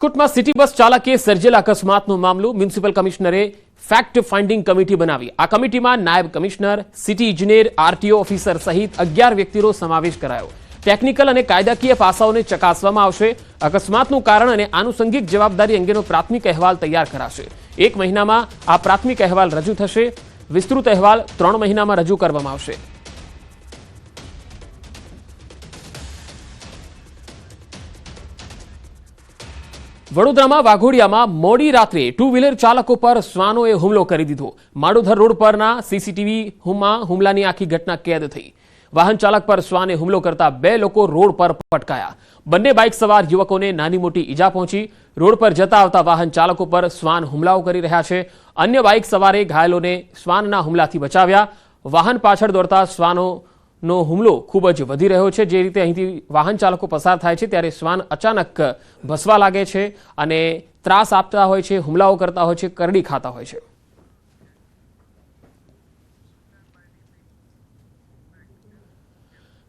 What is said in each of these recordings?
રાજકોટમાં city bus ચાલકે સર્જેલા અકસ્માતનો મામલો મ્યુનિસિપલ કમિશનરે ફેક્ટ ફાઇન્ડિંગ કમિટી બનાવી। આ કમિટીમાં નાયબ કમિશનર, સિટી ઇજનેર, આરટીઓ ઓફિસર સહિત 11 વ્યક્તિનો સમાવેશ કરાયો। ટેકનિકલ અને કાયદાકીય પાસાઓને ચકાસવામાં આવશે। અકસ્માતનું કારણ અને આનુષંગિક જવાબદારી અંગેનો પ્રાથમિક અહેવાલ તૈયાર કરાશે। 1 મહિનામાં આ પ્રાથમિક અહેવાલ રજૂ થશે। વિસ્તૃત અહેવાલ 3 મહિનામાં રજૂ કરવામાં આવશે। વડોદરામાં વાઘોડિયામાં મોડી રાત્રે 2 વ્હીલર ચાલકો પર શ્વાનોએ હુમલો કરી દીધો। માડોધર રોડ પરના સીસીટીવીમાં હુમલાની આખી ઘટના કેદ થઈ। વાહન ચાલક પર શ્વાને હુમલો કરતા 2 લોકો રોડ પર પટકાયા। બંને બાઇક સવાર યુવકોને નાની મોટી ઈજા પહોંચી। રોડ પર જતા આવતા વાહન ચાલકો પર શ્વાન હુમલાઓ કરી રહ્યા છે। અન્ય બાઇક સવારે ઘાયલોને શ્વાનના હુમલાથી બચાવ્યા। વાહન પાછળ દોડતા શ્વાનોનો હુમલો ખૂબ જ વધી રહ્યો છે। જે રીતે અહીંથી વાહન ચાલકો પસાર થાય છે ત્યારે શ્વાન અચાનક ભસવા લાગે છે અને ત્રાસ આપતા હોય છે, હુમલાઓ કરતા હોય છે, કરડી ખાતા હોય છે।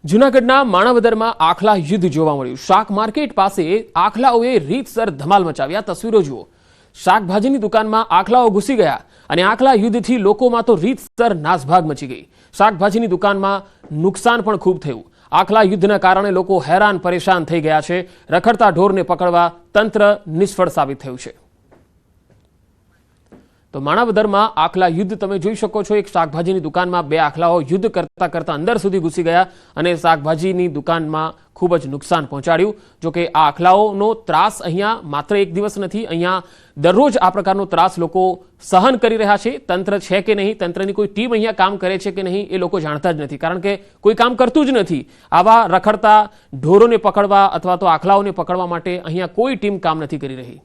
જૂનાગઢના માણાવદરમાં આખલા યુદ્ધ જોવા મળ્યું। શાક માર્કેટ પાસે આખલાઓએ રીતસર ધમાલ મચાવી। આ તસવીરો જુઓ। શાકભાજીની દુકાનમાં આખલાઓ ઘૂસી ગયા અને આખલા યુદ્ધથી લોકોમાં તો રીતસર નાસભાગ મચી ગઈ। શાકભાજીની દુકાનમાં નુકસાન પણ ખૂબ થયું। આખલા યુદ્ધના કારણે લોકો હેરાન પરેશાન થઈ ગયા છે। રખડતા ઢોરને પકડવા તંત્ર નિષ્ફળ સાબિત થયું છે। તો માણાવદરમાં આખલા યુદ્ધ તમે જોઈ શકો છો। એક શાકભાજીની દુકાનમાં 2 આખલાઓ યુદ્ધ કરતા કરતા અંદર સુધી ઘૂસી ગયા અને શાકભાજીની દુકાનમાં ખૂબ જ નુકસાન પહોંચાડ્યું। જો કે આ આખલાઓનો ત્રાસ અહીંયા માત્ર એક દિવસ નથી, અહીંયા દરરોજ આ પ્રકારનો ત્રાસ લોકો સહન કરી રહ્યા છે। તંત્ર છે કે નહીં, તંત્રની કોઈ ટીમ અહીંયા કામ કરે છે કે નહીં, એ લોકો જાણતા જ નથી, કારણ કે કોઈ કામ કરતું જ નથી। આવા રખડતા ઢોરોને પકડવા અથવા તો આખલાઓને પકડવા માટે અહીંયા કોઈ ટીમ કામ નથી કરી રહી।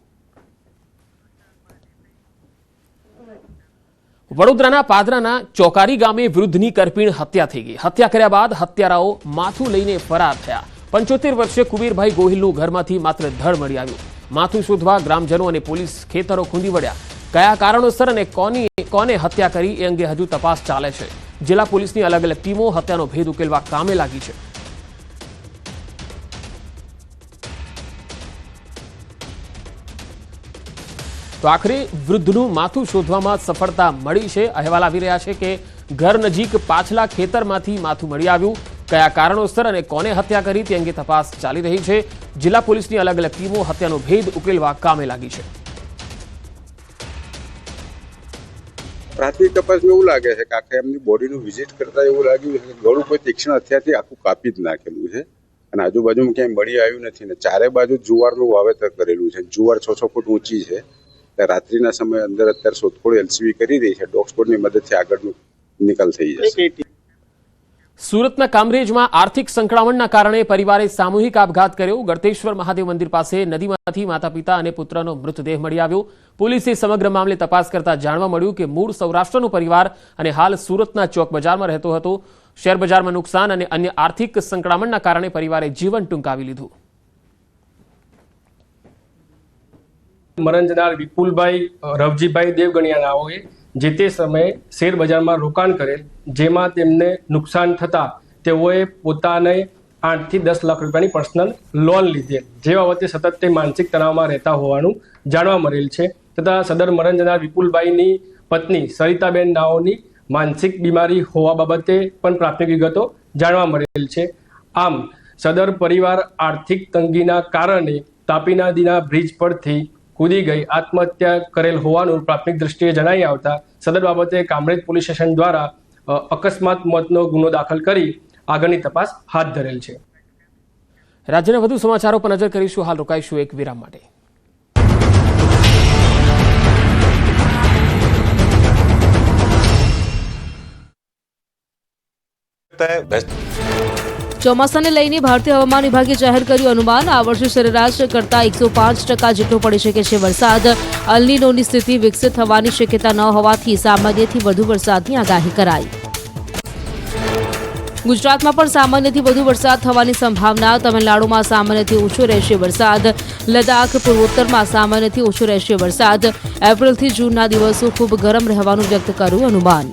વડોદરાના પાદરાના ચોકારી ગામે વૃદ્ધની કરપીણ હત્યા થઈ ગઈ। હત્યા કર્યા બાદ હત્યારાઓ માથું લઈને ફરાર થયા। 75 વર્ષીય કુબીરભાઈ ગોહિલનું ઘરમાંથી માત્ર ધડ મળી આવ્યું। માથું શોધવા ગ્રામજનો અને પોલીસ ખેતરો ખૂંદી વળ્યા। કયા કારણોસર અને કોને હત્યા કરી એ અંગે હજુ તપાસ ચાલે છે। જિલ્લા પોલીસની અલગ અલગ ટીમો હત્યાનો ભેદ ઉકેલવા કામે લાગી છે। તો આખરે વૃદ્ધનું માથું શોધવામાં સફળતા મળી છે। અહેવાલ આવી રહ્યા છે કે ઘર નજીક પાછલા ખેતરમાંથી માથું મળી આવ્યું। કયા કારણોસર અને કોને હત્યા કરી તે અંગે તપાસ ચાલી રહી છે। જિલ્લા પોલીસની અલગ અલગ ટીમો હત્યાનો ભેદ ઉકેલવા કામે લાગી છે। પ્રાથમિક તપાસમાં એવું લાગે છે કે આખે એમની બોડીનું વિઝિટ કરતા એવું લાગ્યું છે કે ગળું કોઈ તીક્ષ્ણ હથિયારથી આખું કાપી જ નાખેલું છે અને આજુબાજુમાં ક્યાંય મળી આવ્યું નથી ને ચારે બાજુ જુવારનું વાવેતર કરેલું છે। જુવાર 6-6 ફૂટ ઊંચી છે। રાત્રિના સમયે અંદર અત્યારે શોધખોળ એલસીબી કરી રહી છે। ડોગ સ્કોડની મદદથી આગળનો નિકાલ થઈ જશે। સુરતના કામરેજમાં આર્થિક સંકળામણના કારણે પરિવારે સામૂહિક આપઘાત કર્યો। ગળતેશ્વર મહાદેવ મંદિર પાસે નદીમાંથી માતા પિતા અને પુત્રનો મૃતદેહ મળી આવ્યો। પોલીસે સમગ્ર મામલે તપાસ કરતા જાણવા મળ્યું કે મૂળ સૌરાષ્ટ્રનો પરિવાર અને હાલ સુરતના ચોક બજારમાં રહેતો હતો। શેર બજારમાં નુકસાન અને અન્ય આર્થિક સંકળામણના કારણે પરિવારે જીવન ટૂંકાવી લીધું। મરણ જનાર વિપુલભાઈ રવજીભાઈ દેવગણિયા નાઓએ જે તે સમયે શેર બજારમાં રોકાણ કરેલ, જેમાં તેમને નુકસાન થતાં તેઓએ પોતાને 8 થી 10 લાખ રૂપિયાની પર્સનલ લોન લીધેલ, જે બાબતે સતત તે માનસિક તણાવમાં રહેતા હોવાનું જાણવા મળેલ છે। તથા સદર મરણ જનાર વિપુલભાઈની પત્ની સરિતાબેન નાઓની માનસિક બીમારી હોવા બાબતે પણ પ્રાથમિક વિગતો જાણવા મળેલ છે। આમ સદર પરિવાર આર્થિક તંગીના કારણે તાપી નદીના બ્રિજ પરથી કૂદી ગઈ આત્મહત્યા કરેલ હોવાનું પ્રાથમિક દ્રષ્ટિએ જણાઈ આવતા સદર બાબતે કામરેજ પોલીસ સ્ટેશન દ્વારા અકસ્માત મોતનો ગુનો દાખલ કરી આગળની તપાસ હાથ ધરેલ છે। રાજ્યના વધુ સમાચારો પર નજર કરીશું। હાલ રોકાઈશું એક વિરામ માટે। ચોમાસાને લઈને ભારતીય હવામાન વિભાગે જાહેર કર્યું અનુમાન। આ વર્ષે સરેરાશ કરતા 105% જેટલો પડી શકે છે વરસાદ। અલ નીનોની સ્થિતિ વિકસિત થવાની શક્યતા ન હોવાથી સામાન્યથી વધુ વરસાદની આગાહી કરાઈ। ગુજરાતમાં પણ સામાન્યથી વધુ વરસાદ થવાની સંભાવના। તમિલનાડુમાં સામાન્યથી ઓછો રહેશે વરસાદ। લદ્દાખ પૂર્વોત્તરમાં સામાન્યથી ઓછો રહેશે વરસાદ। એપ્રિલથી જૂનના દિવસો ખૂબ ગરમ રહેવાનું વ્યક્ત કર્યું અનુમાન।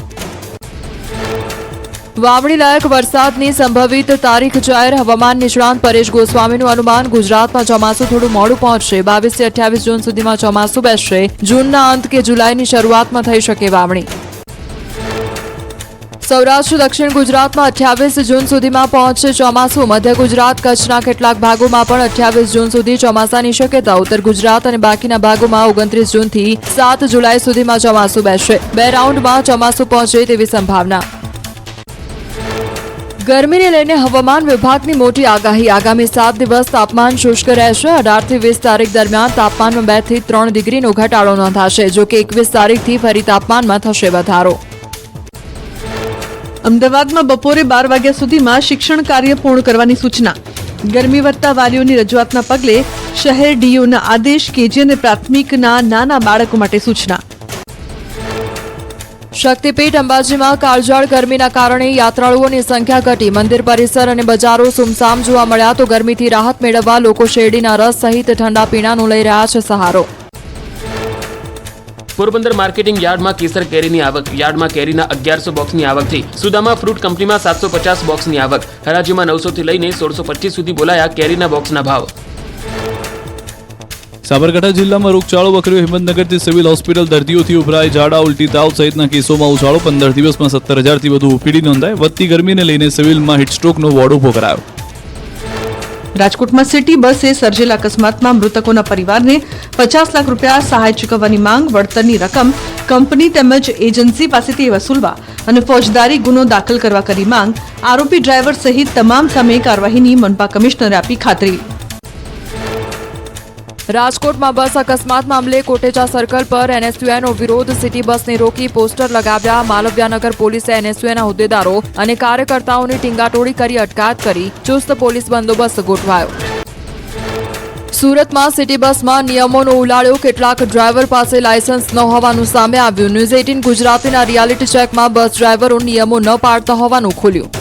વાવણી લાયક વરસાદની સંભવિત તારીખ જાહેર. હવામાન નિષ્ણાંત પરેશ ગોસ્વામીનું અનુમાન ગુજરાતમાં ચોમાસું થોડું મોડું પહોંચશે. 22 થી 28 જૂન સુધીમાં ચોમાસું બેસશે. જૂનના અંત કે જુલાઈની શરૂઆતમાં થઈ શકે વાવણી. સૌરાષ્ટ્ર દક્ષિણ ગુજરાતમાં 28 જૂન સુધીમાં પહોંચશે ચોમાસું. મધ્ય ગુજરાત કચ્છના કેટલાક ભાગોમાં પણ 28 જૂન સુધી ચોમાસાની શક્યતા. ઉત્તર ગુજરાત અને બાકીના ભાગોમાં 29 જૂનથી 7 જુલાઈ સુધીમાં ચોમાસું બેસશે. 2 રાઉન્ડમાં ચોમાસું પહોંચે તેવી સંભાવના. ગરમીને લઈને હવામાન વિભાગની મોટી આગાહી. આગામી 7 દિવસ તાપમાન શુષ્ક રહેશે. 18 થી 20 તારીખ દરમિયાન તાપમાનમાં 2 થી 3 ડિગ્રીનો ઘટાડો નોંધાશે. જો કે 21 તારીખથી ફરી તાપમાનમાં થશે વધારો. અમદાવાદમાં બપોરે 12 વાગ્યા સુધીમાં શિક્ષણ કાર્ય પૂર્ણ કરવાની સૂચના. ગરમી વધતા વાલીઓની રજૂઆતના પગલે શહેર ડીઓના આદેશ. કેજી અને પ્રાથમિકના નાના બાળકો માટે સૂચના. શક્તિપીઠ અંબાજીમાં કાળઝાળ ગરમીના કારણે યાત્રાળુઓની સંખ્યા ઘટી. મંદિર પરિસર અને બજારો સુમસામ જોવા મળ્યા તો ગરમીથી રાહત મેળવવા લોકો શેરડીના રસ સહિત ઠંડા પીણાનું લઈ રહ્યા છે સહારો. પોરબંદર માર્કેટિંગ યાર્ડમાં કેસર કેરીની આવક. યાર્ડમાં કેરીના 1100 બોક્સની આવક થઈ. સુદામા ફ્રૂટ કંપનીમાં 750 બોક્સની આવક. હરાજીમાં 900 થી લઈને 1625 સુધી બોલાયા કેરીના બોક્સના ભાવ. સાબરકાંઠા જિલ્લામાં રોગચાળો વકર્યો. હિંમતનગરથી સિવિલ હોસ્પિટલ દર્દીઓથી ઉભરાય ઝાડા, ઉલટી, તાવ સહિતના કેસોમાં ઉછાળો. 15 દિવસમાં 17,000થી વધુ ઓપીડી નોંધાય. વધતી ગરમીને લઈને સિવિલમાં હીટસ્ટ્રોકનો વોર્ડ ઉભો કરાયો. રાજકોટમાં સિટી બસે સર્જેલા અકસ્માતમાં મૃતકોના પરિવારને 50 લાખ રૂપિયા સહાય ચૂકવવાની માંગ. વળતરની રકમ કંપની તેમજ એજન્સી પાસેથી વસૂલવા અને ફોજદારી ગુનો દાખલ કરવા કરી માંગ. આરોપી ડ્રાઈવર સહિત તમામ સામે કાર્યવાહીની મનપા કમિશનરે આપી ખાતરી. રાજકોટમાં બસ અકસ્માત મામલે કોટેચા સર્કલ પર એનએસયુઆઈનો વિરોધ. સિટી બસને રોકી પોસ્ટર લગાવ્યા. માલવ્યાનગર પોલીસે એનએસયુઆઈના હોદ્દેદારો અને કાર્યકર્તાઓની ટીંગાટોળી કરી અટકાયત કરી. ચુસ્ત પોલીસ બંદોબસ્ત ગોઠવાયો. સુરતમાં સિટી બસમાં નિયમોનો ઉલાળ્યો. કેટલાક ડ્રાઈવર પાસે લાયસન્સ ન હોવાનું સામે આવ્યું. ન્યૂઝ 18 ગુજરાતીના રિયાલિટી ચેકમાં બસ ડ્રાઈવરો નિયમો ન પાળતા હોવાનું ખુલ્યું.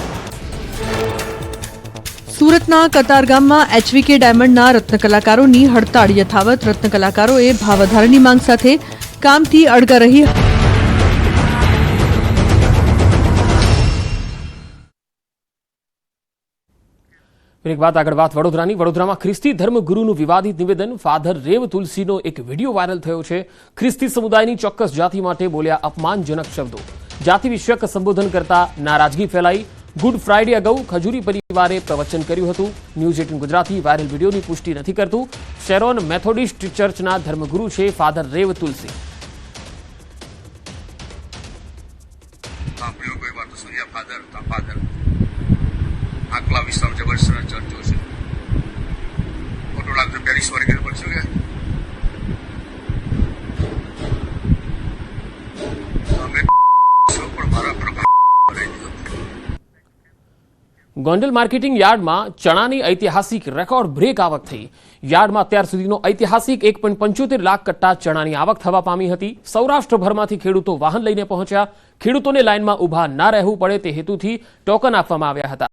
સુરતના કતારગામમાં એચવીકે ડાયમંડના રત્નકલાકારોની હડતાળ યથાવત. રત્નકલાકારોએ ભાવ વધારાની માંગ સાથે કામથી અડગા રહી. એક વાત આગળ વાત વડોદરાની. વડોદરામાં ખ્રિસ્તી ધર્મગુરુનું વિવાદિત નિવેદન. ફાધર રેવ તુલસીનો એક વિડીયો વાયરલ થયો છે. ખ્રિસ્તી સમુદાયની ચોક્કસ જાતિ માટે બોલ્યા અપમાનજનક શબ્દો. જાતિ વિષયક સંબોધન કરતા નારાજગી ફેલાઈ. ગુડ ફ્રાઇડે અગાઉ ખજૂરી પરિવારે પ્રવચન કર્યું હતું. ન્યૂઝ 18 ગુજરાતી વાયરલ વિડીયોની પુષ્ટિ નથી કરતું. શેરોન મેથોડિસ્ટ ચર્ચના ધર્મગુરુ છે ફાધર રેવ તુલસી. આટલા વિસ્તાર જબરજસ્ત ચર્ચો છે. ખોટો લાગતો પેરિસ વર્ગ પર શું કે ગોંડલ માર્કેટિંગ યાર્ડમાં ચણાની ઐતિહાસિક રેકોર્ડ બ્રેક આવક થઈ. યાર્ડમાં અત્યાર સુધીનો ઐતિહાસિક 1.75 લાખ કટ્ટા ચણાની આવક થવા પામી હતી. સૌરાષ્ટ્રભરમાંથી ખેડૂતો વાહન લઈને પહોંચ્યા. ખેડૂતોને લાઇનમાં ઊભા ના રહેવું પડે તે હેતુથી ટોકન આપવામાં આવ્યા હતા.